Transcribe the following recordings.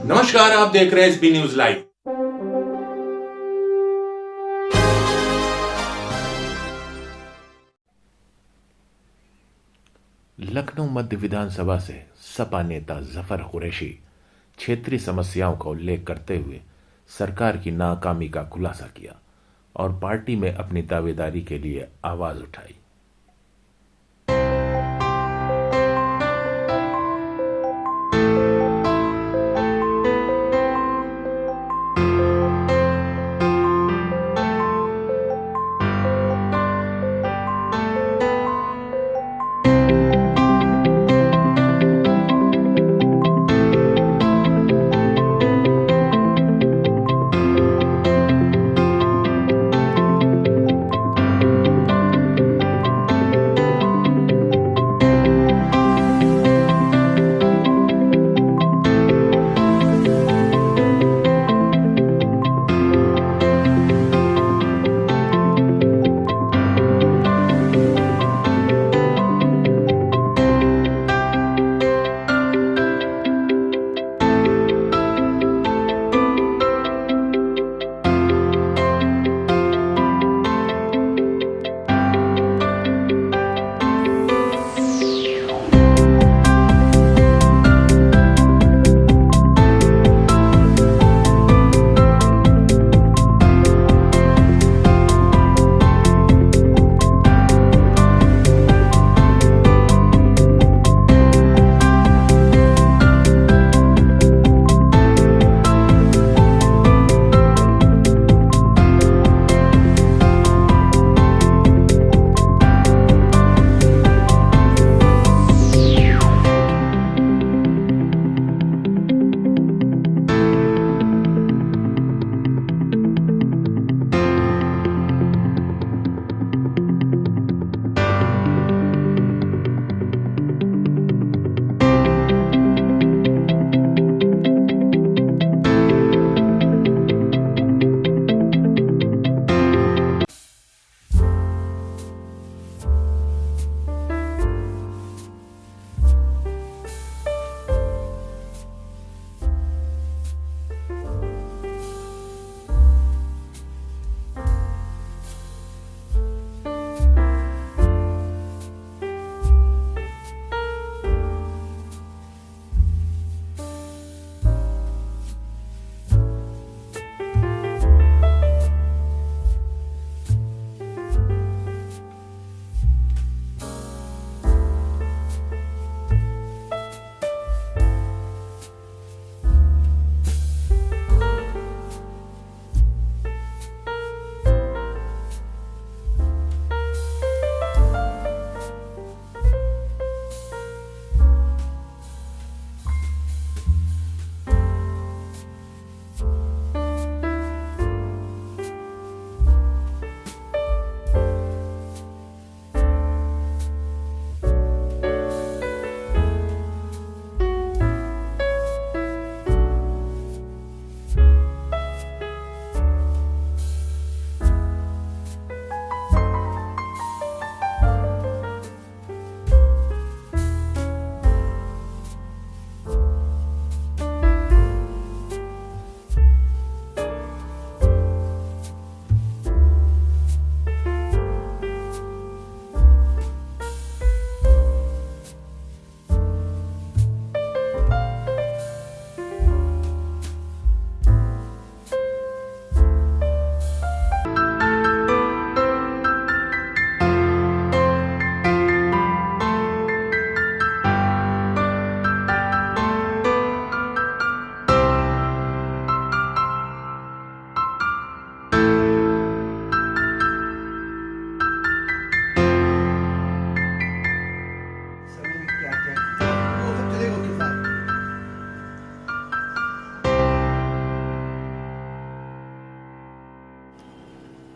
नमस्कार, आप देख रहे हैं एसबी न्यूज लाइव। लखनऊ मध्य विधानसभा से सपा नेता जफर कुरैशी क्षेत्रीय समस्याओं का उल्लेख करते हुए सरकार की नाकामी का खुलासा किया और पार्टी में अपनी दावेदारी के लिए आवाज उठाई।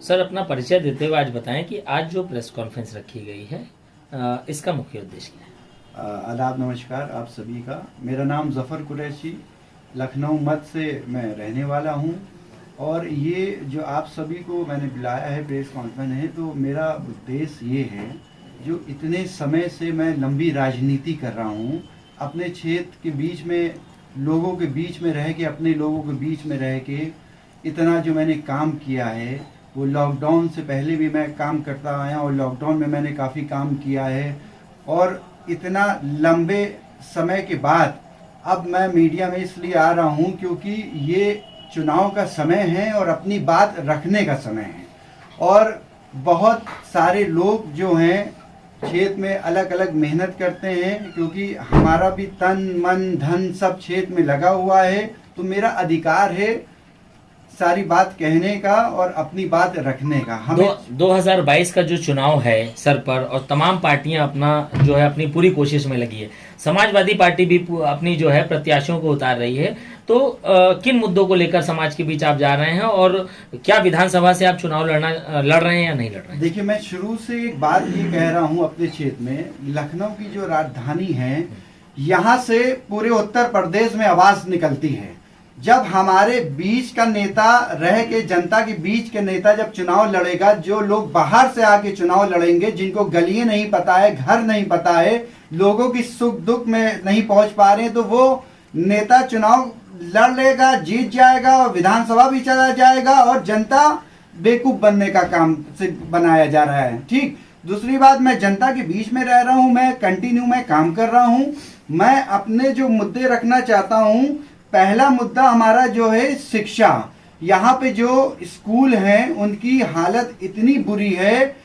सर, अपना परिचय देते हुए आज बताएं कि आज जो प्रेस कॉन्फ्रेंस रखी गई है इसका मुख्य उद्देश्य क्या है। आदाब, नमस्कार आप सभी का। मेरा नाम जफर कुरैशी, लखनऊ मध्य से मैं रहने वाला हूं और ये जो आप सभी को मैंने बुलाया है प्रेस कॉन्फ्रेंस है, तो मेरा उद्देश्य ये है, जो इतने समय से मैं लंबी राजनीति कर रहा हूं, अपने क्षेत्र के बीच में लोगों के बीच में रह के, अपने लोगों के बीच में रह के इतना जो मैंने काम किया है, वो लॉकडाउन से पहले भी मैं काम करता आया और लॉकडाउन में मैंने काफ़ी काम किया है। और इतना लंबे समय के बाद अब मैं मीडिया में इसलिए आ रहा हूँ क्योंकि ये चुनाव का समय है और अपनी बात रखने का समय है। और बहुत सारे लोग जो हैं क्षेत्र में अलग अलग मेहनत करते हैं, क्योंकि हमारा भी तन मन धन सब क्षेत्र में लगा हुआ है। तो मेरा अधिकार है सारी बात कहने का और अपनी बात रखने का। हमें 2022 का जो चुनाव है सर पर, और तमाम पार्टियां अपना जो है अपनी पूरी कोशिश में लगी है। समाजवादी पार्टी भी अपनी जो है प्रत्याशियों को उतार रही है। तो किन मुद्दों को लेकर समाज के बीच आप जा रहे हैं, और क्या विधानसभा से आप चुनाव लड़ रहे हैं या नहीं लड़ रहे हैं? देखिए, मैं शुरू से एक बात ये कह रहा हूँ, अपने क्षेत्र में लखनऊ की जो राजधानी है, यहाँ से पूरे उत्तर प्रदेश में आवाज निकलती है। जब हमारे बीच का नेता रह के, जनता के बीच के नेता जब चुनाव लड़ेगा, जो लोग बाहर से आके चुनाव लड़ेंगे, जिनको गलियां नहीं पता है, घर नहीं पता है, लोगों की सुख दुख में नहीं पहुंच पा रहे हैं, तो वो नेता चुनाव लड़ लेगा, जीत जाएगा और विधानसभा भी चला जाएगा और जनता बेवकूफ बनने का काम से बनाया जा रहा है। ठीक। दूसरी बात, मैं जनता के बीच में रह रहा हूं, मैं कंटिन्यू मैं काम कर रहा हूं। मैं अपने जो मुद्दे रखना चाहता हूं, पहला मुद्दा हमारा जो है शिक्षा। यहाँ पे जो स्कूल हैं उनकी हालत इतनी बुरी है,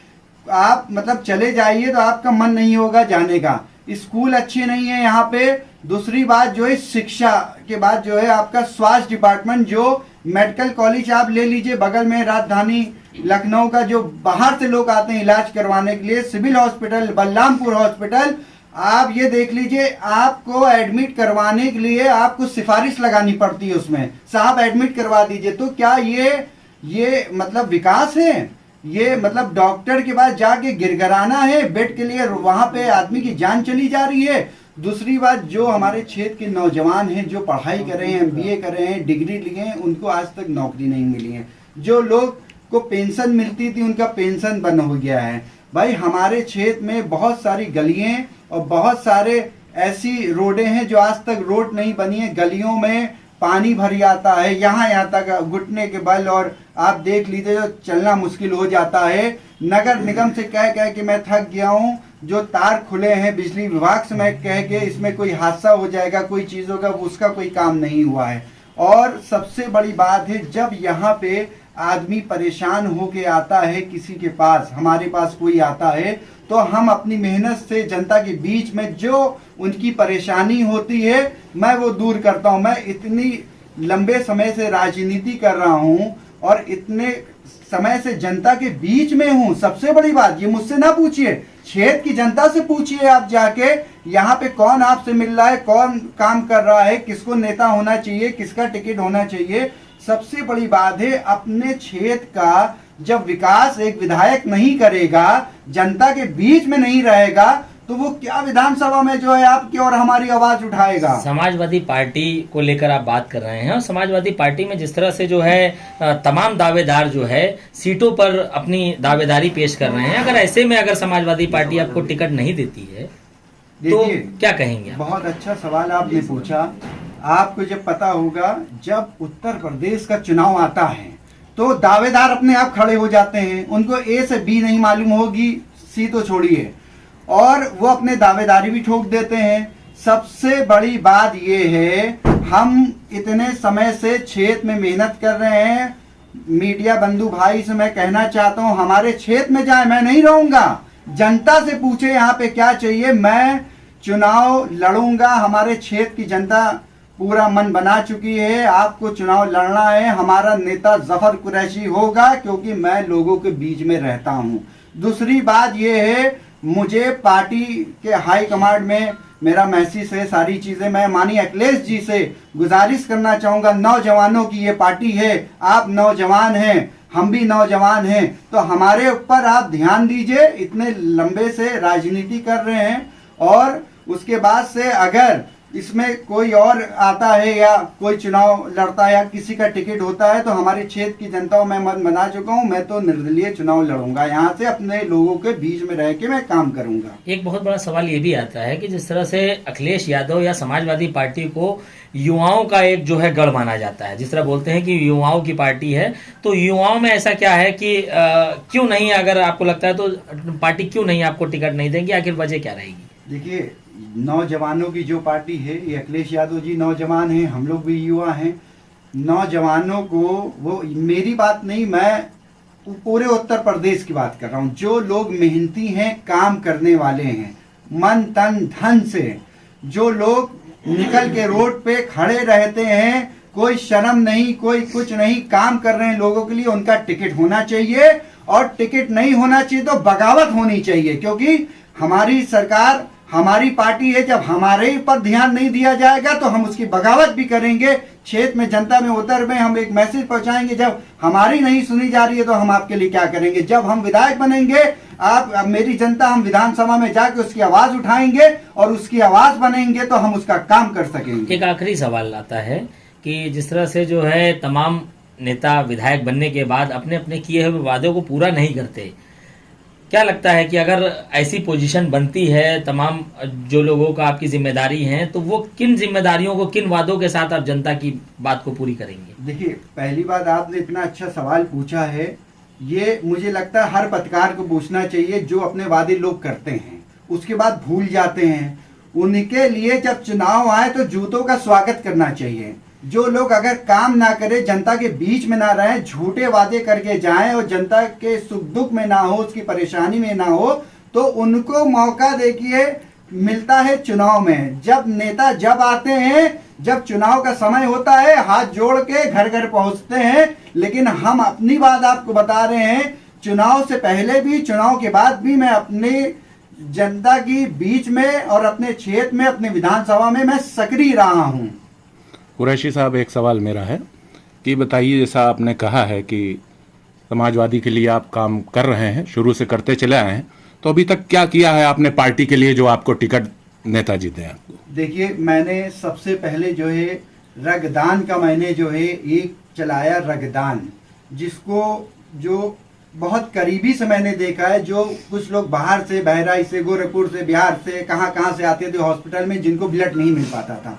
आप मतलब चले जाइए तो आपका मन नहीं होगा जाने का। स्कूल अच्छे नहीं है यहाँ पे। दूसरी बात जो है शिक्षा के बाद जो है आपका स्वास्थ्य डिपार्टमेंट, जो मेडिकल कॉलेज आप ले लीजिए बगल में राजधानी लखनऊ का, जो बाहर से लोग आते हैं इलाज करवाने के लिए, सिविल हॉस्पिटल, बलरामपुर हॉस्पिटल, आप ये देख लीजिए, आपको एडमिट करवाने के लिए आपको सिफारिश लगानी पड़ती है उसमें, साहब एडमिट करवा दीजिए। तो क्या ये मतलब विकास है? ये मतलब डॉक्टर के पास जाके गिरगिराना है बेड के लिए, वहां पे आदमी की जान चली जा रही है। दूसरी बात, जो हमारे क्षेत्र के नौजवान हैं, जो पढ़ाई कर रहे हैं, MBA कर रहे हैं, डिग्री लिए हैं, उनको आज तक नौकरी नहीं मिली है। जो लोग को पेंशन मिलती थी उनका पेंशन बंद हो गया है। भाई, हमारे क्षेत्र में बहुत सारी गलियां और बहुत सारे ऐसी रोडें हैं जो आज तक रोड नहीं बनी है। गलियों में पानी भर जाता है, यहाँ तक घुटने के बल, और आप देख लीजिए जो चलना मुश्किल हो जाता है। नगर निगम से कह के मैं थक गया हूँ। जो तार खुले हैं बिजली विभाग से, मैं कह के इसमें कोई हादसा हो जाएगा, कोई चीज होगा, उसका कोई काम नहीं हुआ है। और सबसे बड़ी बात है, जब यहाँ पे आदमी परेशान होके आता है किसी के पास, हमारे पास कोई आता है, तो हम अपनी मेहनत से जनता के बीच में जो उनकी परेशानी होती है मैं वो दूर करता हूं। मैं इतनी लंबे समय से राजनीति कर रहा हूं और इतने समय से जनता के बीच में हूं। सबसे बड़ी बात, ये मुझसे ना पूछिए, क्षेत्र की जनता से पूछिए आप जाके, यहाँ पे कौन आपसे मिल रहा है, कौन काम कर रहा है, किसको नेता होना चाहिए, किसका टिकट होना चाहिए। सबसे बड़ी बात है, अपने क्षेत्र का जब विकास एक विधायक नहीं करेगा, जनता के बीच में नहीं रहेगा, तो वो क्या विधानसभा में जो है आपकी और हमारी आवाज उठाएगा। समाजवादी पार्टी को लेकर आप बात कर रहे हैं, और समाजवादी पार्टी में जिस तरह से जो है तमाम दावेदार जो है सीटों पर अपनी दावेदारी पेश कर रहे हैं, अगर ऐसे में अगर समाजवादी पार्टी आपको टिकट नहीं देती है तो क्या कहेंगे? बहुत अच्छा सवाल आपने पूछा। आपको जब पता होगा, जब उत्तर प्रदेश का चुनाव आता है तो दावेदार अपने आप खड़े हो जाते हैं, उनको A से B नहीं मालूम होगी, C तो छोड़िए, और वो अपने दावेदारी भी ठोक देते हैं। सबसे बड़ी बात ये है, हम इतने समय से क्षेत्र में मेहनत कर रहे हैं। मीडिया बंधु भाई से मैं कहना चाहता हूँ, हमारे क्षेत्र में जाए, मैं नहीं रहूंगा, जनता से पूछे यहाँ पे क्या चाहिए, मैं चुनाव लड़ूंगा। हमारे क्षेत्र की जनता पूरा मन बना चुकी है, आपको चुनाव लड़ना है, हमारा नेता जफर कुरैशी होगा, क्योंकि मैं लोगों के बीच में रहता हूं। दूसरी बात यह है, मुझे पार्टी के हाई कमांड में मेरा मैसेज है, सारी चीजें मैं माननीय अखिलेश जी से गुजारिश करना चाहूंगा। नौजवानों की ये पार्टी है, आप नौजवान हैं, हम भी नौजवान हैं, तो हमारे ऊपर आप ध्यान दीजिए। इतने लंबे से राजनीति कर रहे हैं, और उसके बाद से अगर इसमें कोई और आता है या कोई चुनाव लड़ता है या किसी का टिकट होता है तो हमारे क्षेत्र की जनता को मैं मन बना चुका हूं, मैं तो निर्दलीय चुनाव लड़ूंगा, यहाँ से अपने लोगों के बीच में रह के मैं काम करूंगा। एक बहुत बड़ा सवाल ये भी आता है कि जिस तरह से अखिलेश यादव या समाजवादी पार्टी को युवाओं का एक जो है गढ़ माना जाता है, जिस तरह बोलते हैं कि युवाओं की पार्टी है, तो युवाओं में ऐसा क्या है कि क्यों नहीं, अगर आपको लगता है तो पार्टी क्यों नहीं आपको टिकट नहीं देगी, आखिर वजह क्या रहेगी? देखिए, नौजवानों की जो पार्टी है, ये अखिलेश यादव जी नौजवान हैं, हम लोग भी युवा हैं। नौजवानों को, वो मेरी बात नहीं, मैं पूरे उत्तर प्रदेश की बात कर रहा हूँ, जो लोग मेहनती हैं, काम करने वाले हैं, मन तन धन से, जो लोग निकल के रोड पे खड़े रहते हैं, कोई शर्म नहीं, कोई कुछ नहीं, काम कर रहे हैं लोगों के लिए, उनका टिकट होना चाहिए। और टिकट नहीं होना चाहिए तो बगावत होनी चाहिए, क्योंकि हमारी सरकार, हमारी पार्टी है। जब हमारे ऊपर ध्यान नहीं दिया जाएगा तो हम उसकी बगावत भी करेंगे, क्षेत्र में, जनता में उतर में हम एक मैसेज पहुंचाएंगे। जब हमारी नहीं सुनी जा रही है तो हम आपके लिए क्या करेंगे? जब हम विधायक बनेंगे, आप मेरी जनता, हम विधानसभा में जाके उसकी आवाज उठाएंगे और उसकी आवाज बनेंगे तो हम उसका काम कर सकेंगे। एक आखिरी सवाल आता है कि जिस तरह से जो है तमाम नेता विधायक बनने के बाद अपने अपने किए हुए वादों को पूरा नहीं करते, क्या लगता है कि अगर ऐसी पोजीशन बनती है, तमाम जो लोगों का आपकी जिम्मेदारी है, तो वो किन जिम्मेदारियों को, किन वादों के साथ आप जनता की बात को पूरी करेंगे? देखिए, पहली बात, आपने इतना अच्छा सवाल पूछा है, ये मुझे लगता है हर पत्रकार को पूछना चाहिए। जो अपने वादे लोग करते हैं उसके बाद भूल जाते हैं, उनके लिए जब चुनाव आए तो जूतों का स्वागत करना चाहिए। जो लोग अगर काम ना करें, जनता के बीच में ना रहें, झूठे वादे करके जाएं और जनता के सुख दुख में ना हो, उसकी परेशानी में ना हो, तो उनको मौका देखिए मिलता है चुनाव में। जब नेता जब आते हैं, जब चुनाव का समय होता है, हाथ जोड़ के घर घर पहुंचते हैं। लेकिन हम अपनी बात आपको बता रहे हैं, चुनाव से पहले भी, चुनाव के बाद भी मैं अपनी जनता की बीच में और अपने क्षेत्र में, अपने विधानसभा में मैं सक्रिय रहा हूं। कुरैशी साहब, एक सवाल मेरा है कि बताइए, जैसा आपने कहा है कि समाजवादी के लिए आप काम कर रहे हैं, शुरू से करते चले आए हैं, तो अभी तक क्या किया है आपने पार्टी के लिए जो आपको टिकट नेताजी दें आपको? देखिए, मैंने सबसे पहले जो है रक्तदान का मैंने जो है एक चलाया, रक्तदान, जिसको जो बहुत करीबी से मैंने देखा है। जो कुछ लोग बाहर से, बहराइच से, गोरखपुर से, बिहार से, कहाँ से आते थे हॉस्पिटल में, जिनको ब्लड नहीं मिल पाता था,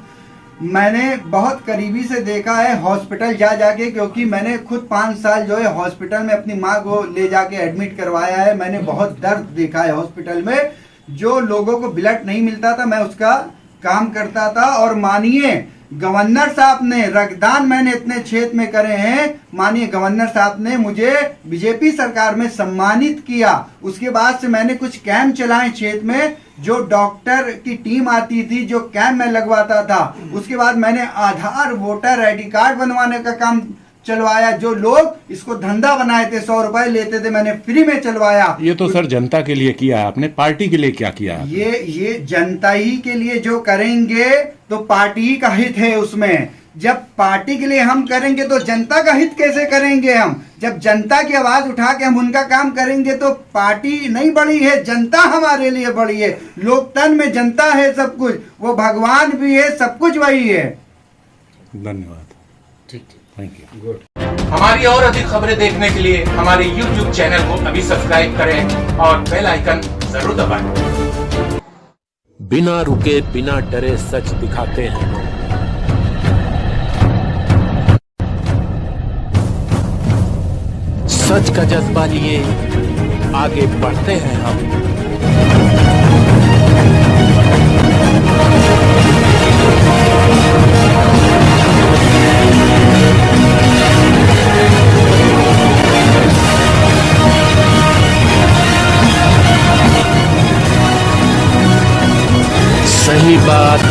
मैंने बहुत करीबी से देखा है हॉस्पिटल जा जाके, क्योंकि मैंने खुद 5 साल जो है हॉस्पिटल में अपनी माँ को ले जाके एडमिट करवाया है। मैंने बहुत दर्द देखा है हॉस्पिटल में। जो लोगों को ब्लड नहीं मिलता था, मैं उसका काम करता था। और मानिए गवर्नर साहब ने, रक्तदान मैंने इतने क्षेत्र में करे हैं, मानिए गवर्नर साहब ने मुझे बीजेपी सरकार में सम्मानित किया। उसके बाद से मैंने कुछ कैंप चलाए क्षेत्र में, जो डॉक्टर की टीम आती थी, जो कैंप में लगवाता था। उसके बाद मैंने आधार, वोटर आईडी कार्ड बनवाने का काम चलवाया। जो लोग इसको धंधा बनाए थे, 100 रुपए लेते थे, मैंने फ्री में चलवाया। ये तो सर जनता के लिए किया है आपने, पार्टी के लिए क्या किया है? ये जनता ही के लिए जो करेंगे तो पार्टी ही का हित है उसमें। जब पार्टी के लिए हम करेंगे तो जनता का हित कैसे करेंगे हम? जब जनता की आवाज उठा के हम उनका काम करेंगे तो पार्टी नहीं बड़ी है, जनता हमारे लिए बड़ी है। लोकतंत्र में जनता है सब कुछ, वो भगवान भी है, सब कुछ वही है। धन्यवाद। ठीक, थैंक यू। हमारी और अधिक खबरें देखने के लिए हमारे YouTube चैनल को अभी सब्सक्राइब करें और बेल आइकन जरूर दबाएं। बिना रुके, बिना डरे सच दिखाते हैं। सच का जज्बा लिए आगे बढ़ते हैं हम। सही बात